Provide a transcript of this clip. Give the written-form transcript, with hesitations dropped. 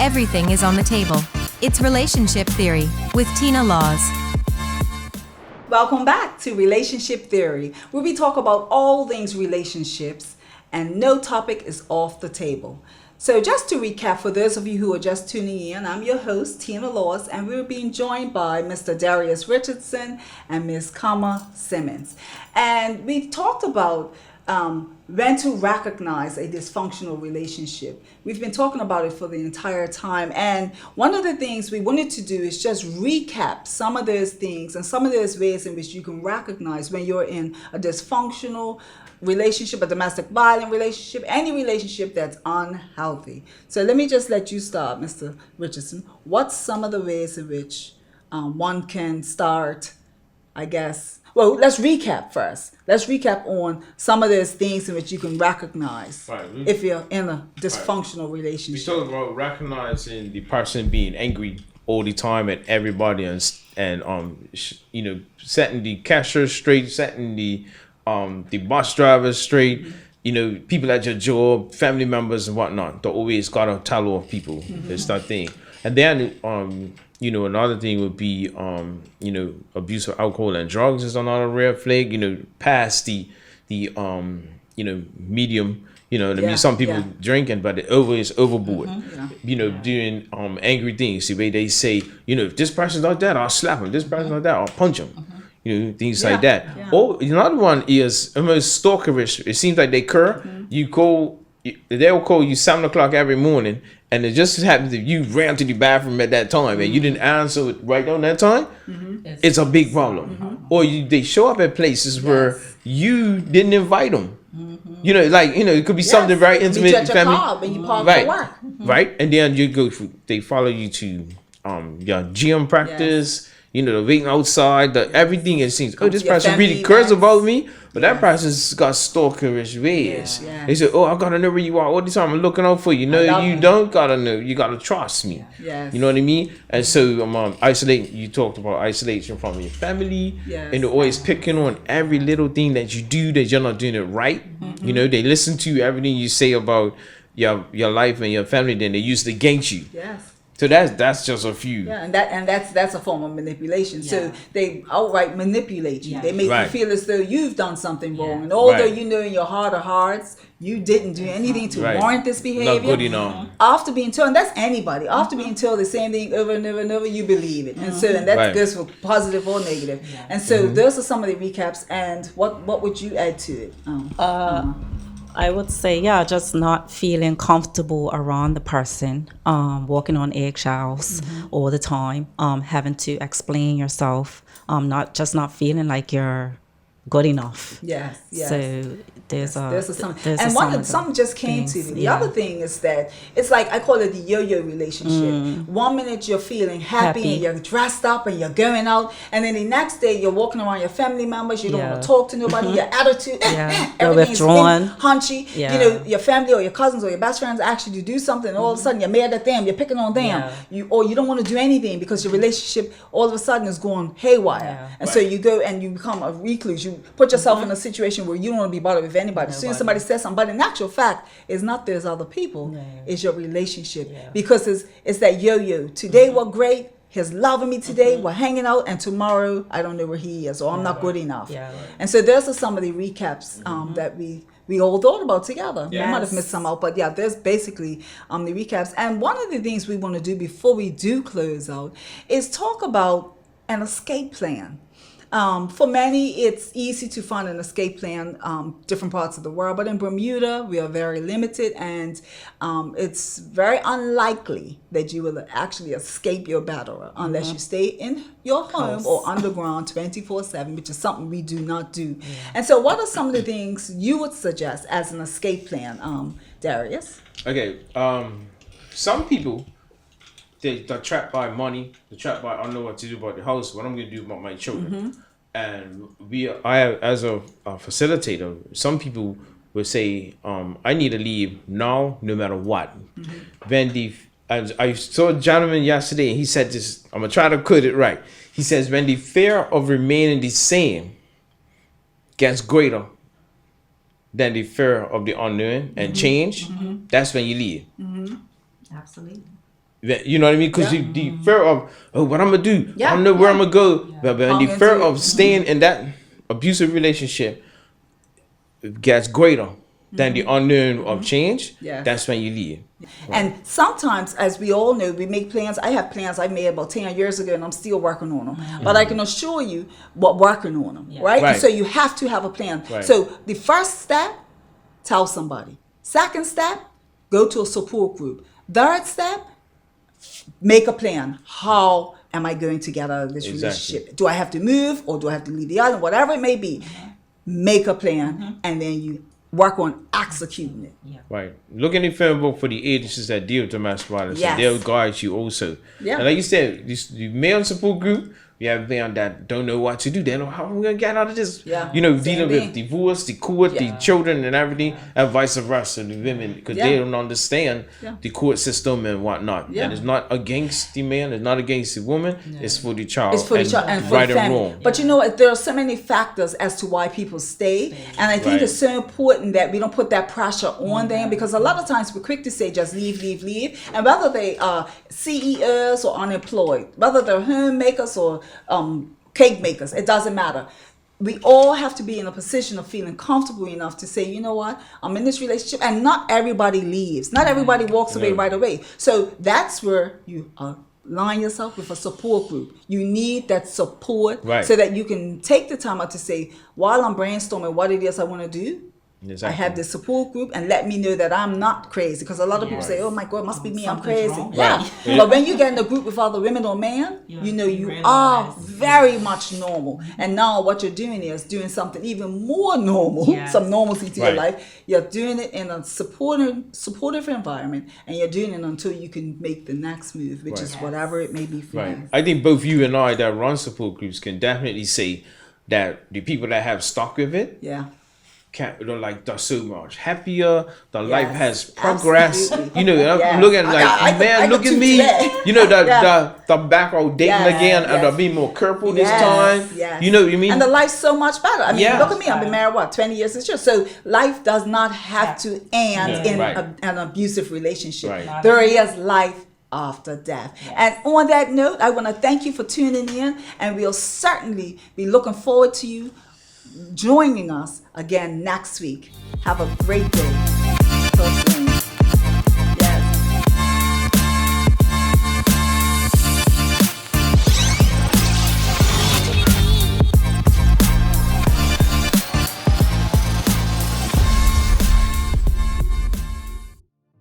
Everything is on the table. It's Relationship Theory with Tina Laws. Welcome back to Relationship Theory, where we talk about all things relationships and no topic is off the table. So just to recap, for those of you who are just tuning in, I'm your host, Tina Laws, and we're being joined by Mr. Darius Richardson and Ms. Kama Simmons. And we talked about when to recognize a dysfunctional relationship. We've been talking about it for the entire time. And one of the things we wanted to do is just recap some of those things and some of those ways in which you can recognize when you're in a dysfunctional relationship, a domestic violent relationship, any relationship that's unhealthy. So let me just let you start, Mr. Richardson. What's some of the ways in which one can start, I guess? Well, let's recap first. Let's recap on some of those things in which you can recognize if you're in a dysfunctional relationship. We talk about recognizing the person being angry all the time at everybody, and setting the cashier straight, setting the bus drivers straight. People at your job, family members and whatnot. They always gotta tell off people. It's that thing. And then another thing would be abuse of alcohol and drugs is another red flag. Past the medium. Some people drinking, but it is overboard. Doing angry things. The way they say, if this person's like that, I'll slap him. This person's like that, I'll punch him. Things like that. Yeah. Or another one is almost stalkerish. It seems like they cur. They'll call you 7:00 every morning, and it just happens that you ran to the bathroom at that time and you didn't answer it right on that time. It's a big problem. Or they show up at places where you didn't invite them. It could be something very intimate in family. And you park for work. Right, and then they follow you to your gym practice. The waiting outside, everything. It seems, this person really cares about me, but that person's got stalkerish ways. They say, I gotta know where you are all the time. I'm looking out for you. No, you don't gotta know. You gotta trust me. Yes. You know what I mean? And so, you talked about isolation from your family, and they're always picking on every little thing that you do that you're not doing it right. They listen to everything you say about your life and your family, then they use it against you. Yes. So that's just a few. Yeah, and that's a form of manipulation. Yeah. So they outright manipulate you. Yeah. They make you feel as though you've done something wrong. And although you know in your heart of hearts you didn't do anything to warrant this behavior. Not good enough. After being told, and that's anybody, after being told the same thing over and over and over, you believe it. And so that goes for positive or negative. Yeah. And so those are some of the recaps. And what would you add to it? I would say, just not feeling comfortable around the person, walking on eggshells all the time, having to explain yourself, not feeling like you're good enough. Yes. So there's something just came to me. The other thing is that it's like I call it the yo-yo relationship. 1 minute you're feeling happy and you're dressed up and you're going out, and then the next day you're walking around your family members. You don't want to talk to nobody. Your attitude, everything's withdrawn, hunchy. Your family or your cousins or your best friends ask you to do something, and all of a sudden you're mad at them. You're picking on them. You don't want to do anything because your relationship all of a sudden is going haywire. And so you go and you become a recluse. You put yourself in a situation where you don't want to be bothered with anybody. As soon as somebody says something, but in actual fact, it's not those other people. It's your relationship. Because it's that yo-yo. Today we're great. He's loving me today. We're hanging out, and tomorrow I don't know where he is, or I'm not good enough. And so those are some of the recaps that we all thought about together. I might have missed some out, but there's basically the recaps. And one of the things we want to do before we do close out is talk about an escape plan. For many, it's easy to find an escape plan, different parts of the world, but in Bermuda, we are very limited, and it's very unlikely that you will actually escape your batterer unless you stay in your home or underground 24/7, which is something we do not do. And so what are some of the things you would suggest as an escape plan, Darius? Okay, some people, they're trapped by money. They're trapped by, I don't know what to do about the house, what I'm going to do about my children. And as a facilitator, some people will say, I need to leave now, no matter what. I saw a gentleman yesterday, and he said this, I'm going to try to put it right. He says, when the fear of remaining the same gets greater than the fear of the unknown and change, that's when you leave. Absolutely. You know what I mean? Because the fear of, what I'm gonna do, I don't know where I'm gonna go. But the fear of staying in that abusive relationship gets greater than the unknown of change. That's when you leave. And sometimes, as we all know, we make plans. I have plans I made about 10 years ago, and I'm still working on them. But I can assure you, we're working on them, right? And so you have to have a plan. So the first step, tell somebody. Second step, go to a support group. Third step, make a plan. How am I going to get out of this relationship? Do I have to move, or do I have to leave the island? Whatever it may be, make a plan, and then you work on executing it. Right. Look in the phone book for the agencies that deal with domestic violence. And they'll guide you also. And like you said, the male support group, we have men that don't know what to do. They don't know how we're going to get out of this. You know, dealing with divorce, the court, the children and everything, and vice versa, the women, because they don't understand the court system and whatnot. And it's not against the man, it's not against the woman, it's for the child. It's for the child and for the family. But you know what, there are so many factors as to why people stay. And I think it's so important that we don't put that pressure on them, because a lot of times we're quick to say just leave. And whether they are CEOs or unemployed, whether they're homemakers or cake makers, it doesn't matter. We all have to be in a position of feeling comfortable enough to say, you know what, I'm in this relationship, and not everybody leaves. Not everybody walks away right away. So that's where you align yourself with a support group. You need that support so that you can take the time out to say, while I'm brainstorming what it is I want to do, I have this support group, and let me know that I'm not crazy. Because a lot of people say, oh my God, it must be me, I'm crazy. But when you get in a group with other women or men, you know you are very much normal. And now what you're doing is doing something even more normal, some normalcy to your life. You're doing it in a supportive environment, and you're doing it until you can make the next move, which is whatever it may be for you. I think both you and I that run support groups can definitely say that the people that have stuck with it, they're so much happier. Their life has progressed. Absolutely. You know, I'm looking like, man, look at me. You know, the back out dating again, and they're being more careful this time. You know what I mean? And the life's so much better. I mean, look at me. I've been married 20 years this year. So life does not have to end in an abusive relationship. There is life after death. And on that note, I want to thank you for tuning in, and we'll certainly be looking forward to you joining us again next week. Have a great day.